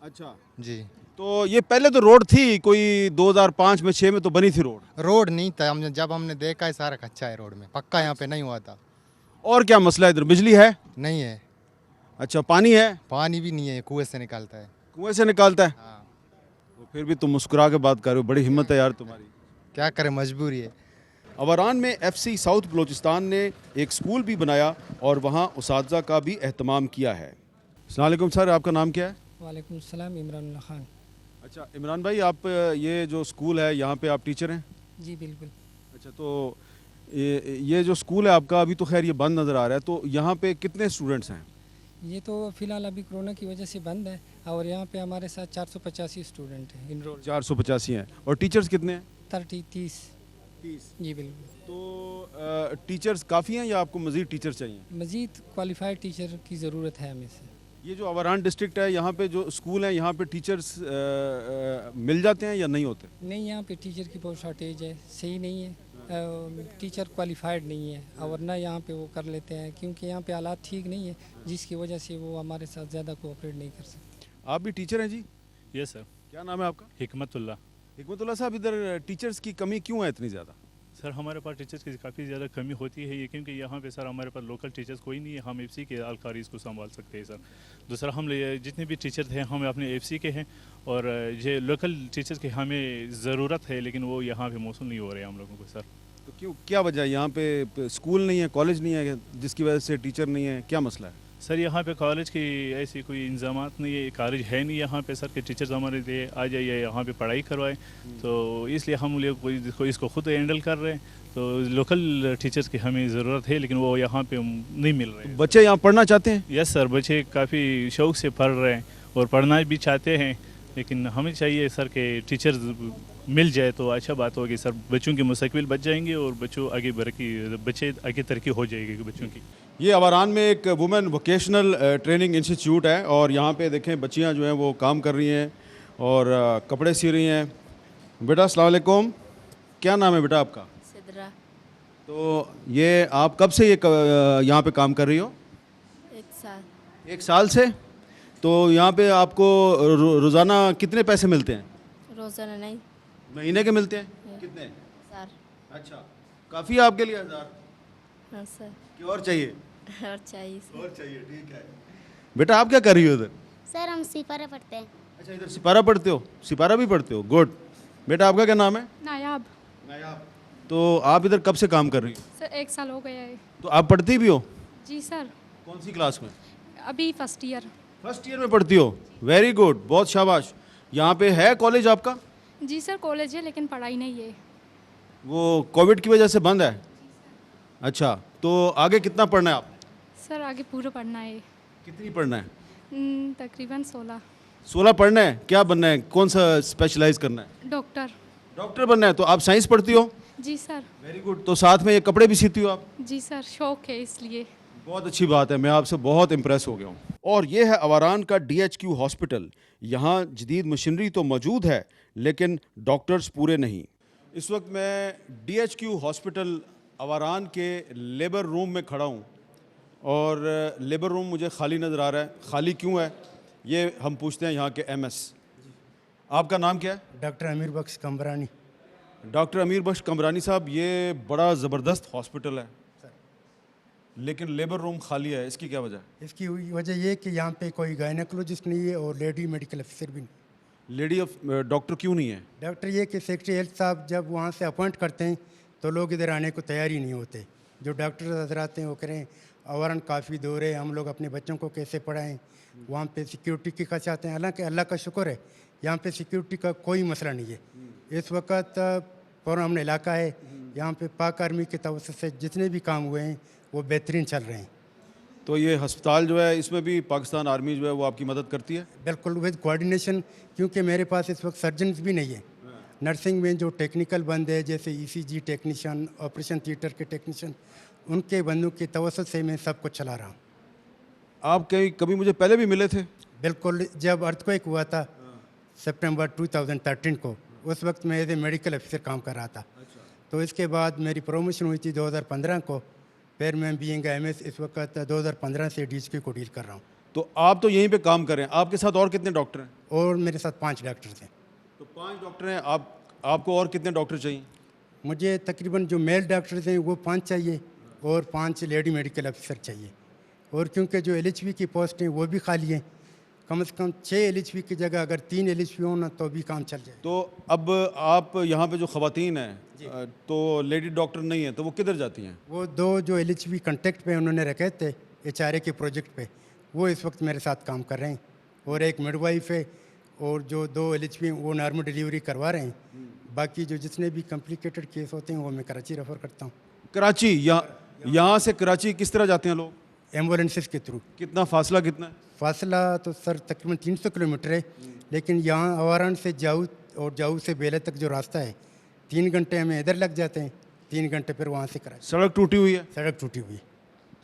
अच्छा जी। तो ये पहले तो रोड थी कोई 2005 में 6 में तो बनी थी रोड? रोड नहीं था, हमने जब हमने देखा है सारा कच्चा है रोड में, पक्का यहाँ पे नहीं हुआ था। और क्या मसला है इधर? बिजली है? नहीं है। अच्छा पानी है? पानी भी नहीं है, कुएं से निकालता है। कुएं से निकालता है? हाँ। तो फिर भी तुम मुस्कुरा के बात कर रहे हो, बड़ी हिम्मत है यार तुम्हारी। क्या करें, मजबूरी है। अवारान में FC साउथ बलोचिस्तान ने एक स्कूल भी बनाया और वहाँ उसातिज़ा का भी एहतमाम किया है। अस्सलाम वालेकुम सर, आपका नाम क्या है? वालेकुम सलाम, इमरान खान। अच्छा इमरान भाई, आप ये जो स्कूल है यहाँ पे आप टीचर हैं? जी बिल्कुल। अच्छा तो ये जो स्कूल है आपका अभी तो खैर ये बंद नज़र आ रहा है, तो यहाँ पे कितने स्टूडेंट्स हैं? ये तो फिलहाल अभी कोरोना की वजह से बंद है और यहाँ पे हमारे साथ 485 स्टूडेंट हैं इनरोल। 485 हैं। और टीचर्स कितने हैं? 30 जी बिल्कुल। तो टीचर्स काफ़ी हैं या आपको मज़ीद टीचर चाहिए? मज़ीद क्वालिफाइड टीचर की ज़रूरत है हमें से। ये जो अवारान डिस्ट्रिक्ट है यहाँ पे जो स्कूल हैं यहाँ पे टीचर्स मिल जाते हैं या नहीं होते? नहीं, यहाँ पे टीचर की बहुत शॉर्टेज है, सही नहीं है। टीचर क्वालिफाइड नहीं है और ना यहाँ पे वो कर लेते हैं क्योंकि यहाँ पे हालात ठीक नहीं है, जिसकी वजह से वो हमारे साथ ज़्यादा कोऑपरेट नहीं कर सकते। आप भी टीचर हैं जी? Yes sir. क्या नाम है आपका? हिकमतुल्लाह। हिकमतुल्लाह साहब, इधर टीचर्स की कमी क्यों है इतनी ज़्यादा? सर हमारे पास टीचर्स की काफ़ी ज़्यादा कमी होती है ये, क्योंकि यहाँ पे सर हमारे पास लोकल टीचर्स कोई नहीं है, हम FC के अलकारी इसको संभाल सकते हैं सर। दूसरा हम जितने भी टीचर थे हम अपने FC के हैं और ये लोकल टीचर्स की हमें ज़रूरत है, लेकिन वो यहाँ पे मौसूल नहीं हो रहे हैं हम लोगों को सर। तो क्यों, क्या वजह है? यहाँ पे स्कूल नहीं है, कॉलेज नहीं है, जिसकी वजह से टीचर नहीं है, क्या मसला है? सर यहाँ पे कॉलेज की ऐसी कोई इंतजामात नहीं है, कॉलेज है नहीं यहाँ पे सर के टीचर्स हमारे लिए आ जाइए यहाँ पे पढ़ाई करवाएं, तो इसलिए हम लोग कोई इसको खुद हैंडल कर रहे हैं। तो लोकल टीचर्स की हमें ज़रूरत है, लेकिन वो यहाँ पे नहीं मिल रहे हैं। बच्चे यहाँ पढ़ना चाहते हैं? यस सर, बच्चे काफ़ी शौक़ से पढ़ रहे हैं और पढ़ना भी चाहते हैं, लेकिन हमें चाहिए सर के टीचर्स मिल जाए तो अच्छा बात होगी सर। बच्चों की मुस्तकबिल बच जाएंगे और बच्चे आगे तरक्की हो जाएगी बच्चों की। ये अवारान में एक वुमेन वोकेशनल ट्रेनिंग इंस्टीट्यूट है और यहाँ पे देखें बच्चियाँ जो हैं वो काम कर रही हैं और कपड़े सी रही हैं। बेटा अस्सलाम वालेकुम, क्या नाम है बेटा आपका? सिद्रा। तो ये आप कब से ये यहाँ पे काम कर रही हो? 1 साल। 1 साल से? तो यहाँ पे आपको रोज़ाना कितने पैसे मिलते हैं? रोज़ाना नहीं, महीने के मिलते हैं। कितने? 1000। अच्छा, काफ़ी है आपके लिए 1000? हाँ सर। कि और चाहिए? और चाहिए सर। और चाहिए, ठीक है। बेटा आप क्या कर रही हो इधर? सर हम सिपारा पढ़ते हैं। अच्छा, इधर सिपारा पढ़ते हो? सिपारा भी पढ़ते हो, गुड। बेटा आपका क्या नाम है? नायाब। नायाब। तो आप इधर कब से काम कर रही हो? सर 1 साल हो गया है। तो आप पढ़ती भी हो? जी सर। कौन सी क्लास में? अभी फर्स्ट ईयर। फर्स्ट ईयर में पढ़ती हो, वेरी गुड, बहुत शाबाश। यहाँ पे है कॉलेज आपका? जी सर कॉलेज है लेकिन पढ़ाई नहीं है। वो कोविड की वजह से बंद है? अच्छा, तो आगे कितना पढ़ना है आप? सर आगे पूरा पढ़ना है। कितनी पढ़ना है? तकरीबन 16। 16 पढ़ना है? क्या बनना है, कौन सा स्पेशलाइज करना है? डॉक्टर। डॉक्टर बनना है। तो आप साइंस पढ़ती हो? जी सर। Very good. तो साथ में ये कपड़े भी सीती हो आप? जी सर, शौक है इसलिए। बहुत अच्छी बात है, मैं आपसे बहुत इम्प्रेस हो गया हूँ। और ये है अवारान का DHQ हॉस्पिटल। यहाँ जदीद मशीनरी तो मौजूद है लेकिन डॉक्टर्स पूरे नहीं। इस वक्त मैं DHQ हॉस्पिटल अवारान के लेबर रूम में खड़ा हूँ और लेबर रूम मुझे खाली नज़र आ रहा है। खाली क्यों है ये हम पूछते हैं यहाँ के MS। आपका नाम क्या है? डॉक्टर अमीर बख्श कमरानी। डॉक्टर अमीर बख्श कमरानी साहब, ये बड़ा ज़बरदस्त हॉस्पिटल है लेकिन लेबर रूम खाली है, इसकी क्या वजह है? इसकी वजह ये कि यहाँ पे कोई गायनेकोलॉजिस्ट नहीं है और लेडी मेडिकल ऑफिसर भी नहीं। लेडी डॉक्टर क्यों नहीं है? डॉक्टर ये कि सेक्रेटरी हेल्थ साहब जब वहाँ से अपॉइंट करते हैं तो लोग इधर आने को तैयार ही नहीं होते। जो डॉक्टर नजर आते हैं वो करें अवारन काफ़ी दूर है, हम लोग अपने बच्चों को कैसे पढ़ाएं। वहाँ पे सिक्योरिटी की का चाहते हैं, हालांकि अल्लाह का शुक्र है यहाँ पे सिक्योरिटी का कोई मसला नहीं है। इस वक्त पुरअमन इलाका है, यहाँ पे पाक आर्मी के तवज्जुह से जितने भी काम हुए हैं वो बेहतरीन चल रहे हैं। तो ये अस्पताल जो है इसमें भी पाकिस्तान आर्मी जो है वो आपकी मदद करती है? बिल्कुल, विद कोऑर्डिनेशन, क्योंकि मेरे पास इस वक्त सर्जन भी नहीं है। नर्सिंग में जो टेक्निकल बंद है जैसे ECG टेक्नीशियन, ऑपरेशन थिएटर के टेक्नीशियन, उनके बंदों के तवज्जुह से मैं सब कुछ चला रहा हूँ। आप कभी मुझे पहले भी मिले थे? बिल्कुल, जब अर्थक्वेक हुआ था सितंबर 2013 को। उस वक्त मैं एज ए मेडिकल अफसर काम कर रहा था। तो इसके बाद मेरी प्रमोशन हुई थी 2015 को। फिर मैं बीइंग एमएस इस वक्त 2015 से डीएचक्यू को डील कर रहा हूँ। तो आप तो यहीं पे काम कर रहे हैं, आपके साथ और कितने डॉक्टर हैं? और मेरे साथ 5 डॉक्टर्स हैं। तो 5 डॉक्टर हैं, आपको और कितने डॉक्टर चाहिए? मुझे तकरीबन जो मेल डॉक्टर्स हैं वो 5 चाहिए और 5 लेडी मेडिकल अफसर चाहिए। और क्योंकि जो एलएचबी की पोस्ट हैं वो भी खाली हैं, कम से कम 6 एलएचबी की जगह अगर 3 एलएचबी हो ना तो भी काम चल जाए। तो अब आप यहाँ पे जो ख़वातीन हैं तो लेडी डॉक्टर नहीं है, तो वो किधर जाती हैं? वो 2 जो एलएचबी कांटेक्ट पे उन्होंने रखे थे एचआरए के प्रोजेक्ट पे, वो इस वक्त मेरे साथ काम कर रहे हैं। और एक मिडवाइफ है और जो 2 एलएचबी वो नॉर्मल डिलीवरी करवा रहे हैं। बाकी जो जितने भी कॉम्प्लिकेटेड केस होते हैं वो मैं कराची रेफ़र करता हूँ। कराची? यहाँ से कराची किस तरह जाते हैं लोग? एम्बुलेंसेस के थ्रू। कितना फासला कितना है? फासला तो सर तकरीबन 300 किलोमीटर है, लेकिन यहाँ अवारान से जाऊ और जाऊ से बेले तक जो रास्ता है 3 घंटे हमें इधर लग जाते हैं, 3 घंटे फिर वहाँ से कराची। सड़क टूटी हुई है? सड़क टूटी हुई है,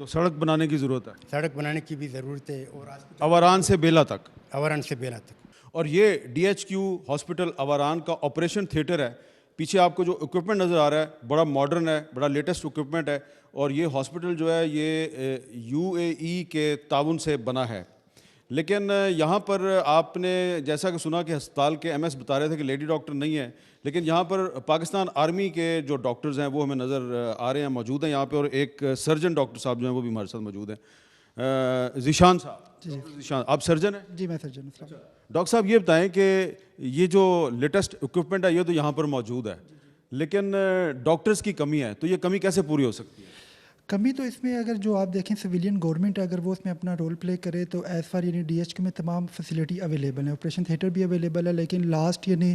तो सड़क बनाने की ज़रूरत है। सड़क बनाने की भी ज़रूरत है। और अवारान से बेला तक? अवारान से बेला तक। और ये डीएचक्यू हॉस्पिटल अवारान का ऑपरेशन थिएटर है। पीछे आपको जो इक्विपमेंट नज़र आ रहा है बड़ा मॉडर्न है, बड़ा लेटेस्ट इक्विपमेंट है। और ये हॉस्पिटल जो है ये यूएई के ताउन से बना है। लेकिन यहाँ पर आपने जैसा कि सुना कि अस्पताल के एमएस बता रहे थे कि लेडी डॉक्टर नहीं है, लेकिन यहाँ पर पाकिस्तान आर्मी के जो डॉक्टर्स हैं वो हमें नज़र आ रहे हैं, मौजूद हैं यहाँ पे। और एक सर्जन डॉक्टर साहब जो हैं वो भी हमारे साथ मौजूद हैं। ज़ीशान साहब। ज़ीशान, आप सर्जन हैं? जी मैं सर्जन हूँ। डॉक्टर साहब ये बताएं कि ये जो लेटेस्ट इक्विपमेंट है ये तो यहाँ पर मौजूद है, लेकिन डॉक्टर्स की कमी है, तो ये कमी कैसे पूरी हो सकती है? कमी तो इसमें अगर जो आप देखें सिविलियन गवर्नमेंट अगर वो उसमें अपना रोल प्ले करे तो एज़ फार यानी डीएचक्यू में तमाम फैसिलिटी अवेलेबल है, ऑपरेशन थिएटर भी अवेलेबल है, लेकिन लास्ट यानी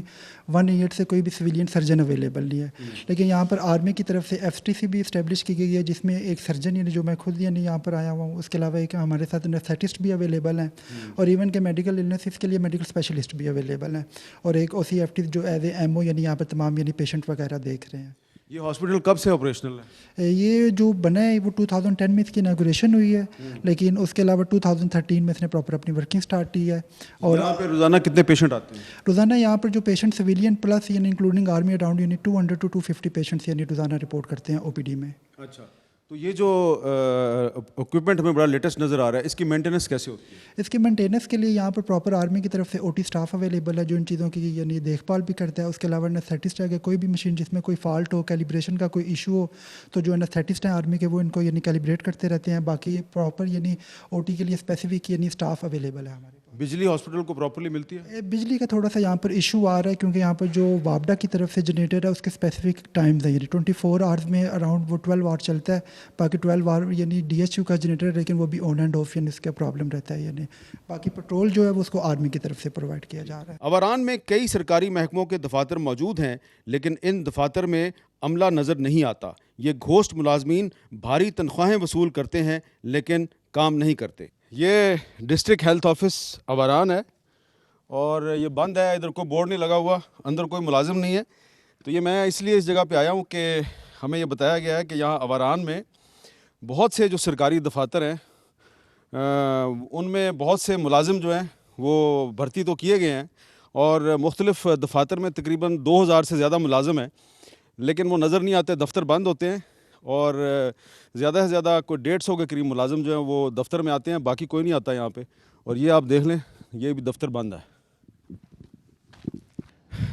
1 ईयर से कोई भी सिविलियन सर्जन अवेलेबल नहीं है। लेकिन यहाँ पर आर्मी की तरफ से एफटीसी भी इस्टेब्लिश की गई है, जिसमें एक सर्जन यानी जो मैं खुद यानी यहाँ पर आया हुआ हूँ, उसके अलावा एक हमारे साथ एनेस्थेटिस्ट भी अवेलेबल हैं और इवन के मेडिकल इलनेसिस के लिए मेडिकल स्पेशलिस्ट भी अवेलेबल हैं और एक OCFT जो एज ए MO यानी यहाँ पर तमाम यानी पेशेंट वगैरह देख रहे हैं। ये हॉस्पिटल कब से ऑपरेशनल है? ये जो बना है वो 2010 में इसकी इनॉग्रेशन हुई है, लेकिन उसके अलावा 2013 में इसने प्रॉपर अपनी वर्किंग स्टार्ट की है। और यहाँ पे रोज़ाना कितने पेशेंट आते हैं? रोज़ाना यहाँ पर जो पेशेंट सिविलियन प्लस यानी इंक्लूडिंग आर्मी अराउंड यानी 200 to 250 पेशेंट्स यानी रोज़ाना रिपोर्ट करते हैं OPD में। अच्छा, तो ये जो इक्विपमेंट हमें बड़ा लेटेस्ट नज़र आ रहा है, इसकी मेंटेनेंस कैसे होती है? इसकी मेंटेनेंस के लिए यहाँ पर प्रॉपर आर्मी की तरफ से OT स्टाफ अवेलेबल है जो इन चीज़ों की यानी देखभाल भी करता है। उसके अलावा एनेस्थेटिस्ट है कि कोई भी मशीन जिसमें कोई फॉल्ट हो, कैलिब्रेशन का कोई इशू हो, तो जो एनेस्थेटिस्ट हैं आर्मी के वो इनको यानी कैलिब्रेट करते रहते हैं। बाकी प्रॉपर यानी OT के लिए स्पेसिफिक यानी स्टाफ अवेलेबल है हमारे। बिजली हॉस्पिटल को प्रॉपर्ली मिलती है? बिजली का थोड़ा सा यहाँ पर इशू आ रहा है क्योंकि यहाँ पर जो वापडा की तरफ से जनरेटर है उसके स्पेसिफिक टाइम्स हैं, यानी 24 आवर्स में अराउंड वो 12 आवर चलता है। बाकी 12 आवर यानी DHU का जनरेटर है, लेकिन वो भी ऑन एंड ऑफ यानी इसका प्रॉब्लम रहता है। यानी बाकी पेट्रोल जो है वो उसको आर्मी की तरफ से प्रोवाइड किया जा रहा है। अवारान में कई सरकारी महकमों के दफातर मौजूद हैं, लेकिन इन दफातर में अमला नज़र नहीं आता। ये घोस्ट मुलाजमीन भारी तनख्वाहें वसूल करते हैं लेकिन काम नहीं करते। ये डिस्ट्रिक्ट हेल्थ ऑफिस अवारान है और ये बंद है, इधर कोई बोर्ड नहीं लगा हुआ, अंदर कोई मुलाजिम नहीं है। तो ये मैं इसलिए इस जगह पे आया हूँ कि हमें ये बताया गया है कि यहाँ अवारान में बहुत से जो सरकारी दफातर हैं उनमें बहुत से मुलाजिम जो हैं वो भर्ती तो किए गए हैं और मुख्तलिफ़ दफातर में तकरीबन 2000 से ज़्यादा मुलाजिम हैं, लेकिन वो नज़र नहीं आते, दफ्तर बंद होते हैं। और ज़्यादा से ज़्यादा कोई 150 के करीब मुलाजिम जो हैं वो दफ्तर में आते हैं, बाकी कोई नहीं आता यहाँ पे। और ये आप देख लें, ये भी दफ्तर बंद है।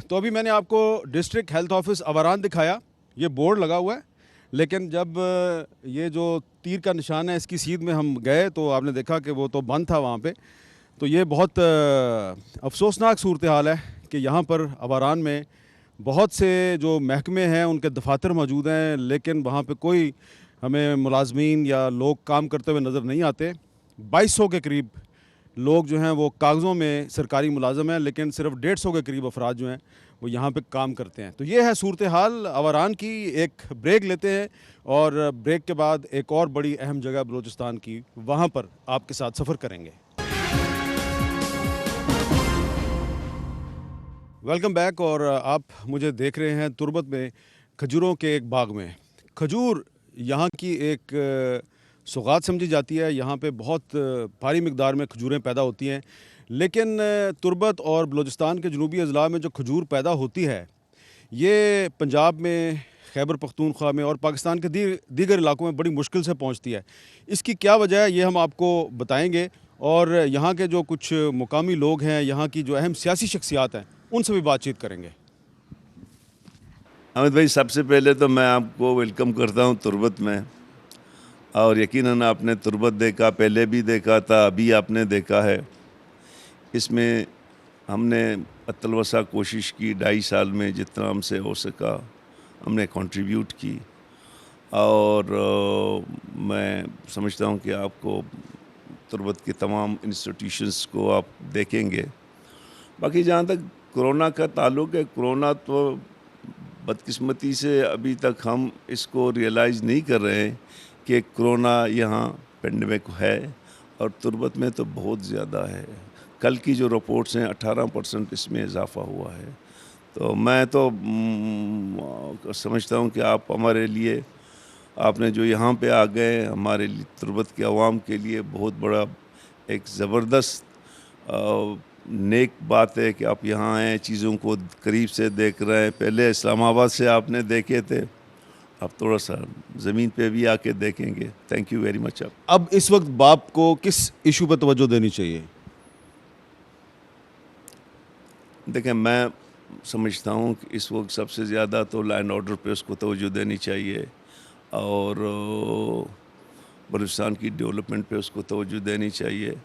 तो अभी मैंने आपको डिस्ट्रिक्ट हेल्थ ऑफिस अवारान दिखाया, ये बोर्ड लगा हुआ है, लेकिन जब ये जो तीर का निशान है इसकी सीध में हम गए तो आपने देखा कि वो तो बंद था वहाँ पे। तो ये बहुत अफसोसनाक सूरत हाल है कि यहाँ पर अवारान में बहुत से जो महकमे हैं उनके दफातर मौजूद हैं, लेकिन वहाँ पे कोई हमें मुलाजमीन या लोग काम करते हुए नज़र नहीं आते। 2200 के करीब लोग जो हैं वो कागज़ों में सरकारी मुलाजम हैं, लेकिन सिर्फ 150 के करीब अफराद जो हैं वो यहाँ पे काम करते हैं। तो ये है सूरत हाल अवारान की। एक ब्रेक लेते हैं और ब्रेक के बाद एक और बड़ी अहम जगह बलूचिस्तान की, वहाँ पर आपके साथ सफ़र करेंगे। Welcome back. और आप मुझे देख रहे हैं तुर्बत में खजूरों के एक बाग में। खजूर यहाँ की एक सौगात समझी जाती है। यहाँ पे बहुत भारी मिकदार में खजूरें पैदा होती हैं, लेकिन तुर्बत और बलूचिस्तान के जनूबी अजला में जो खजूर पैदा होती है ये पंजाब में, खैबर पख्तूनख्वा में और पाकिस्तान के दीगर इलाकों में बड़ी मुश्किल से पहुँचती है। इसकी क्या वजह है ये हम आपको बताएंगे, और यहाँ के जो कुछ मुकामी लोग हैं, यहाँ की जो अहम सियासी शख्सियात हैं, उनसे भी बातचीत करेंगे। अमित भाई, सबसे पहले तो मैं आपको वेलकम करता हूँ तुर्बत में, और यकीनन आपने तुर्बत देखा, पहले भी देखा था, अभी आपने देखा है। इसमें हमने अतलवसा कोशिश की 2.5 साल में, जितना हमसे हो सका हमने कंट्रीब्यूट की, और मैं समझता हूँ कि आपको तुर्बत के तमाम इंस्टीट्यूशंस को आप देखेंगे। बाकी जहाँ तक कोरोना का ताल्लुक़ है, कोरोना तो बदकिस्मती से अभी तक हम इसको रियलाइज़ नहीं कर रहे हैं कि कोरोना यहाँ पेंडेमिक है, और तुर्बत में तो बहुत ज़्यादा है। कल की जो रिपोर्ट्स हैं 18% इसमें इजाफ़ा हुआ है। तो मैं तो समझता हूँ कि आप हमारे लिए, आपने जो यहाँ पे आ गए, हमारे तुर्बत के अवाम के लिए बहुत बड़ा एक ज़बरदस्त नेक बात है कि आप यहाँ आए, चीज़ों को करीब से देख रहे हैं। पहले इस्लामाबाद से आपने देखे थे, अब थोड़ा सा ज़मीन पे भी आके देखेंगे। Thank you very much. अब इस वक्त बाप को किस इशू पर तवज्जो देनी चाहिए? देखें, मैं समझता हूँ कि इस वक्त सबसे ज़्यादा तो लॉ एंड ऑर्डर पे उसको तवज्जो देनी चाहिए, और बलूचिस्तान की डेवलपमेंट पे उसको तवज्जो देनी चाहिए।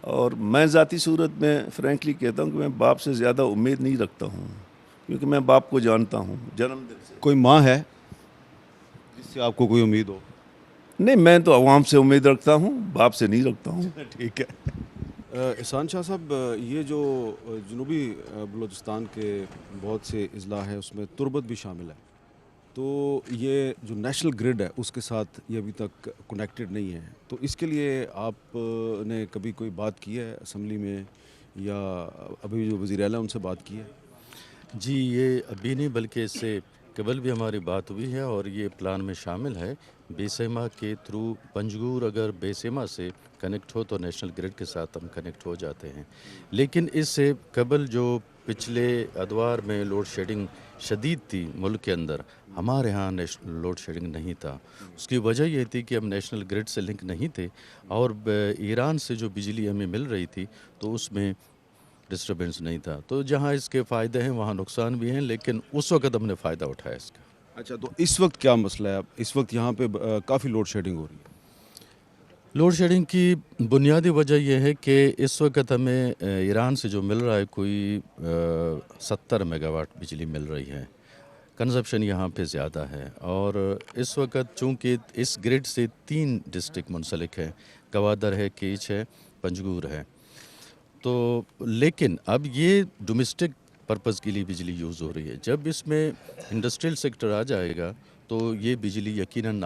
और मैं ज़ाती सूरत में फ्रैंकली कहता हूँ कि मैं बाप से ज़्यादा उम्मीद नहीं रखता हूँ, क्योंकि मैं बाप को जानता हूँ जन्मदिन से। कोई माँ है जिससे आपको कोई उम्मीद हो? नहीं, मैं तो अवाम से उम्मीद रखता हूँ, बाप से नहीं रखता हूँ। ठीक है। एहसान शाह साहब, ये जो जनूबी बलूचिस्तान के बहुत से अजला है उसमें तुर्बत भी शामिल है, तो ये जो नेशनल ग्रिड है उसके साथ ये अभी तक कनेक्टेड नहीं है, तो इसके लिए आपने कभी कोई बात की है असम्बली में, या अभी जो वज़ीर आला उनसे बात की है? जी, ये अभी नहीं बल्कि इससे कबल भी हमारी बात हुई है, और ये प्लान में शामिल है। बेसेमा के थ्रू पंजगूर अगर बेसेमा से कनेक्ट हो तो नेशनल ग्रिड के साथ हम कनेक्ट हो जाते हैं। लेकिन इससे कबल जो पिछले अदवार में लोड शेडिंग शदीद थी मुल्क के अंदर, हमारे यहाँ नेशनल लोड शेडिंग नहीं था। उसकी वजह ये थी कि हम नेशनल ग्रिड से लिंक नहीं थे, और ईरान से जो बिजली हमें मिल रही थी तो उसमें डिस्टर्बेंस नहीं था। तो जहाँ इसके फ़ायदे हैं वहाँ नुकसान भी हैं, लेकिन उस वक्त हमने फ़ायदा उठाया इसका। अच्छा, तो इस वक्त क्या मसला है? इस वक्त यहाँ पे काफ़ी लोड शेडिंग हो रही है। लोड शेडिंग की बुनियादी वजह यह है कि इस वक्त हमें ईरान से जो मिल रहा है कोई 70 मेगावाट बिजली मिल रही है। कंजप्शन यहाँ पे ज़्यादा है, और इस वक्त चूँकि इस ग्रिड से 3 डिस्ट्रिक्ट मुंसलिक हैं, गवादर है, कीच है, पंजगूर है। तो लेकिन अब ये डोमेस्टिक पर्पज़ के लिए बिजली यूज़ हो रही है। जब इसमें इंडस्ट्रियल सेक्टर आ जाएगा तो ये बिजली यकीनन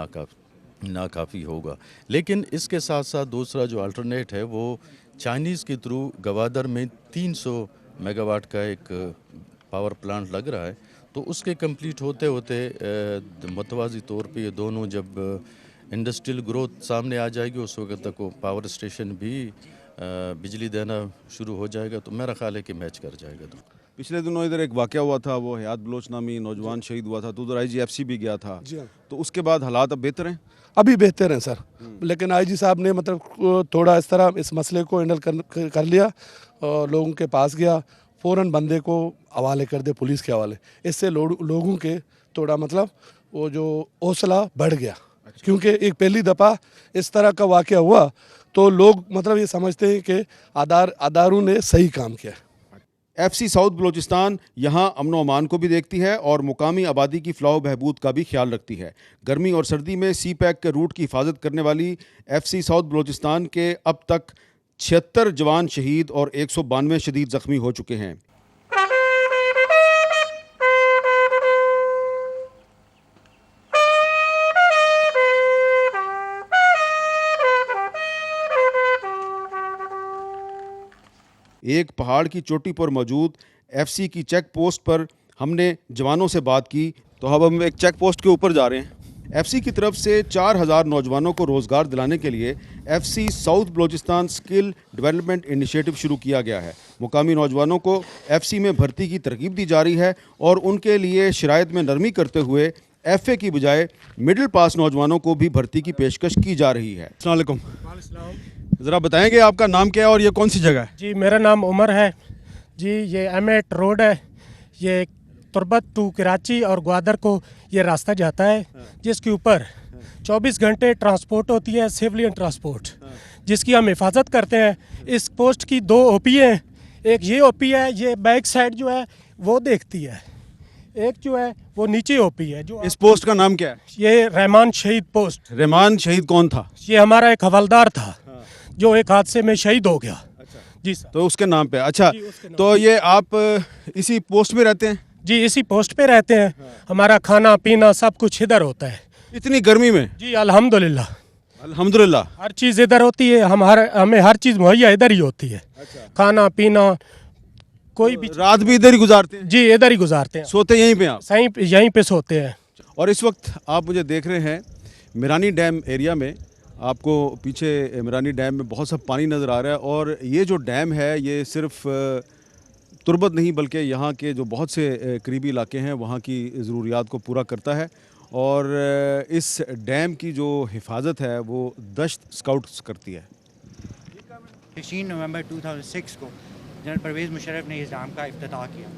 नाकाफ़ी होगा। लेकिन इसके साथ साथ दूसरा जो अल्टरनेट है वो चाइनीज़ के थ्रू गवादर में 300 मेगावाट का एक पावर प्लांट लग रहा है, तो उसके कंप्लीट होते होते मतवाज़ी तौर पे ये दोनों जब इंडस्ट्रियल ग्रोथ सामने आ जाएगी उस वक्त तक वो पावर स्टेशन भी बिजली देना शुरू हो जाएगा, तो मेरा ख्याल है कि मैच कर जाएगा। तो पिछले दिनों इधर एक वाक़या हुआ था, वो हयात बलोच नामी नौजवान शहीद हुआ था, तो उधर IGFC भी गया था। तो उसके बाद हालात अब बेहतर हैं? अभी बेहतर हैं सर, लेकिन IG साहब ने मतलब थोड़ा इस तरह इस मसले को हैंडल कर लिया, और लोगों के पास गया, फ़ौरन बंदे को हवाले कर दे पुलिस के हवाले। इससे लोगों के थोड़ा मतलब वो जो हौसला बढ़ गया। अच्छा। क्योंकि एक पहली दफ़ा इस तरह का वाक़या हुआ तो लोग मतलब ये समझते हैं कि अदारों ने सही काम किया। FC साउथ बलूचिस्तान यहाँ अमन व अमान को भी देखती है और मुकामी आबादी की फ़लाह बहबूद का भी ख्याल रखती है। गर्मी और सर्दी में CPAC के रूट की हिफाजत करने वाली FC साउथ बलूचिस्तान के अब तक 76 जवान शहीद और 192 शदीद ज़ख्मी हो चुके हैं। एक पहाड़ की चोटी पर मौजूद FC की चेक पोस्ट पर हमने जवानों से बात की, तो अब हम एक चेक पोस्ट के ऊपर जा रहे हैं। एफसी की तरफ से 4000 नौजवानों को रोज़गार दिलाने के लिए FC south Balochistan skill development initiative शुरू किया गया है। मुकामी नौजवानों को एफसी में भर्ती की तरकीब दी जा रही है और उनके लिए शराइत में नरमी करते हुए एफए की बजाय मिडिल पास नौजवानों को भी भर्ती की पेशकश की जा रही है। अस्सलाम वालेकुम। ज़रा बताएंगे आपका नाम क्या है और ये कौन सी जगह है? जी मेरा नाम उमर है जी। ये M8 रोड है, ये तुर्बत टू कराची और ग्वादर को ये रास्ता जाता है, जिसके ऊपर 24 घंटे ट्रांसपोर्ट होती है, सिविलियन ट्रांसपोर्ट, जिसकी हम हिफाजत करते हैं। इस पोस्ट की 2 ओपी हैं, एक ये ओपी है, ये बैक साइड जो है वो देखती है, एक जो है वो नीचे ओपी है। जो इस पोस्ट का नाम क्या है? ये रहमान शहीद पोस्ट। रहमान शहीद कौन था? ये हमारा एक हवलदार था जो एक हादसे में शहीद हो गया। जी सर। तो उसके नाम पे। अच्छा, तो ये आप इसी पोस्ट में रहते हैं? जी इसी पोस्ट पे रहते हैं। हमारा खाना पीना सब कुछ इधर होता है। इतनी गर्मी में? जी अल्हम्दुलिल्लाह। अल्हम्दुलिल्लाह। हर चीज़ इधर होती है, हमें हर चीज़ मुहैया इधर ही होती है। खाना पीना कोई भी। रात भी इधर ही गुजारते हैं? जी इधर ही गुजारते हैं। सोते यहीं पे आप? यहीं पे सोते हैं। और इस वक्त आप मुझे देख रहे हैं मिरानी डैम एरिया में। आपको पीछे मिरानी डैम में बहुत सा पानी नज़र आ रहा है और ये जो डैम है ये सिर्फ तुर्बत नहीं बल्कि यहाँ के जो बहुत से करीबी इलाके हैं वहाँ की ज़रूरियात को पूरा करता है। और इस डैम की जो हिफाजत है वो दश्त स्काउट्स करती है। 16 नवंबर 2006 को जनरल परवेज़ मुशर्रफ ने इस डैम का इफ्तिताह किया।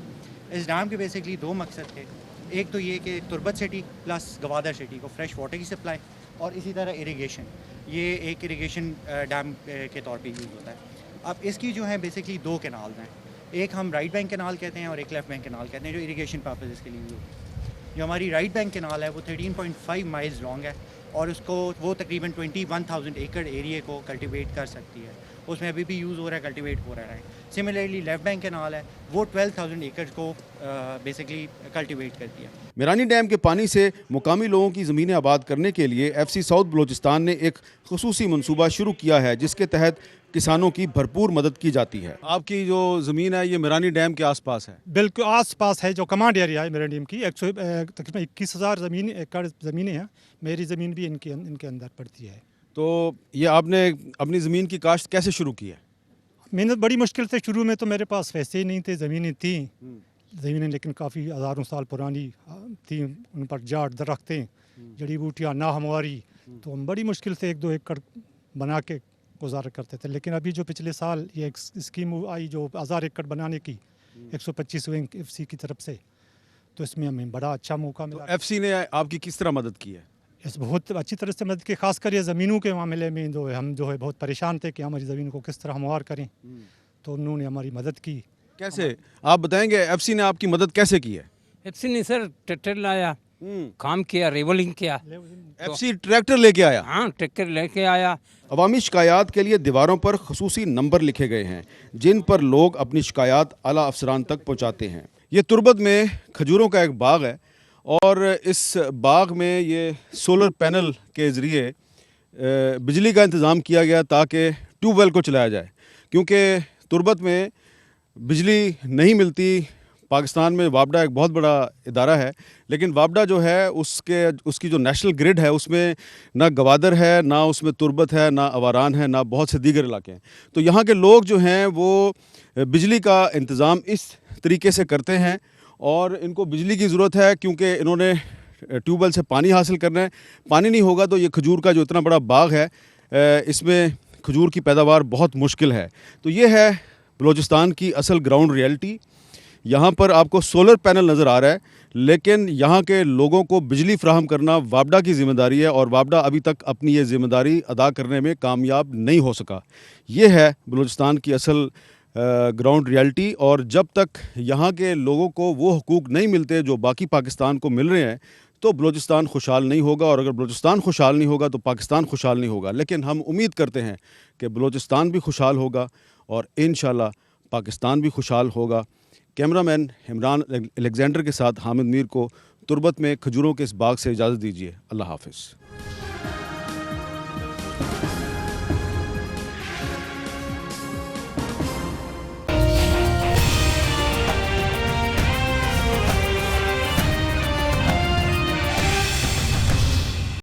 इस डैम के बेसिकली 2 मकसद थे। एक तो ये कि Turbat city plus Gwadar city को फ्रेश वाटर की सप्लाई और इसी तरह इरिगेशन, ये एक इरिगेशन डैम के तौर पे यूज़ होता है। अब इसकी जो है बेसिकली 2 कैनाल हैं, एक हम राइट बैंक कैनाल कहते हैं और एक लेफ़्ट बैंक कैनाल कहते हैं, जो इरिगेशन पर्पज़ के लिए यूज़ होता है। जो हमारी राइट बैंक कैनाल है वो 13.5 माइल्स लॉन्ग है और उसको वो तकरीबन 21,000 एकड़ एरिया को कल्टिवेट कर सकती है। उसमें अभी भी यूज़ हो रहा है, कल्टिवेट हो रहा है। सिमिलरली लेफ़्ट बैंक कैनाल है वो 12,000 एकड़ को बेसिकली कल्टिवेट करती है। मिरानी डैम के पानी से मुकामी लोगों की ज़मीनें आबाद करने के लिए एफसी साउथ बलूचिस्तान ने एक खुसूसी मनसूबा शुरू किया है जिसके तहत किसानों की भरपूर मदद की जाती है। आपकी जो ज़मीन है ये मिरानी डैम के आसपास है? बिल्कुल आसपास है। जो कमांड एरिया है मिरानी डैम की तकरीबन 21,000 एकड़ ज़मीनें हैं। मेरी ज़मीन भी इनके अंदर पड़ती है। तो ये आपने अपनी ज़मीन की काश्त कैसे शुरू की है? मेहनत बड़ी मुश्किल से। शुरू में तो मेरे पास पैसे ही नहीं थे, ज़मीनें थी ज़मीनें लेकिन काफ़ी हज़ारों साल पुरानी थी, उन पर जाट दरख्तें, जड़ी बूटियाँ नाहमवारी, तो हम बड़ी मुश्किल से 1-2 एकड़ बना के गुजारा करते थे। लेकिन अभी जो पिछले साल ये एक स्कीम आई जो 1000 एकड़ बनाने की 125 विंग एफसी की तरफ से, तो इसमें हमें बड़ा अच्छा मौका मिला। तो एफसी ने आपकी किस तरह मदद की है? इस बहुत अच्छी तरह से मदद की, खासकर ये ज़मीनों के मामले में जो है हम जो है बहुत परेशान थे कि हमारी ज़मीन को किस तरह हमवार करें, तो उन्होंने हमारी मदद की। कैसे आप बताएंगे एफसी ने आपकी मदद कैसे की है? एफसी ने सर ट्रैक्टर लाया, काम किया, रेवलिंग किया। एफसी ट्रैक्टर लेके आया? हाँ ट्रैक्टर लेके आया। अवामी शिकायत के लिए दीवारों पर खसूसी नंबर लिखे गए हैं जिन पर लोग अपनी शिकायत आला अफसरान तक पहुँचाते हैं। ये तुर्बत में खजूरों का एक बाग है और इस बाग में ये सोलर पैनल के ज़रिए बिजली का इंतज़ाम किया गया ताकि ट्यूबवेल को चलाया जाए, क्योंकि तुर्बत में बिजली नहीं मिलती। पाकिस्तान में वापडा एक बहुत बड़ा इदारा है, लेकिन वापडा जो है उसकी जो नेशनल ग्रिड है उसमें ना गवादर है, ना उसमें तुर्बत है, ना अवारान है, ना बहुत से दीगर इलाके हैं। तो यहाँ के लोग जो हैं वो बिजली का इंतज़ाम इस तरीके से करते हैं और इनको बिजली की ज़रूरत है क्योंकि इन्होंने ट्यूबवेल से पानी हासिल करना है। पानी नहीं होगा तो ये खजूर का जो इतना बड़ा बाग है इसमें खजूर की पैदावार बहुत मुश्किल है। तो ये है बलूचिस्तान की असल ग्राउंड रियलिटी। यहाँ पर आपको सोलर पैनल नज़र आ रहा है, लेकिन यहाँ के लोगों को बिजली फ्राहम करना वापडा की ज़िम्मेदारी है और वापडा अभी तक अपनी ये ज़िम्मेदारी अदा करने में कामयाब नहीं हो सका। ये है बलूचिस्तान की असल ग्राउंड रियलिटी। और जब तक यहाँ के लोगों को वो हुकूक नहीं मिलते जो बाकी पाकिस्तान को मिल रहे हैं तो बलूचिस्तान खुशहाल नहीं होगा, और अगर बलूचिस्तान खुशहाल नहीं होगा तो पाकिस्तान खुशहाल नहीं होगा। लेकिन हम उम्मीद करते हैं कि बलूचिस्तान भी खुशहाल होगा और इंशाल्लाह पाकिस्तान भी खुशहाल होगा। कैमरामैन इमरान अलेक्जेंडर के साथ हामिद मीर को तुर्बत में खजूरों के इस बाग से इजाज़त दीजिए। अल्लाह हाफ़िज़।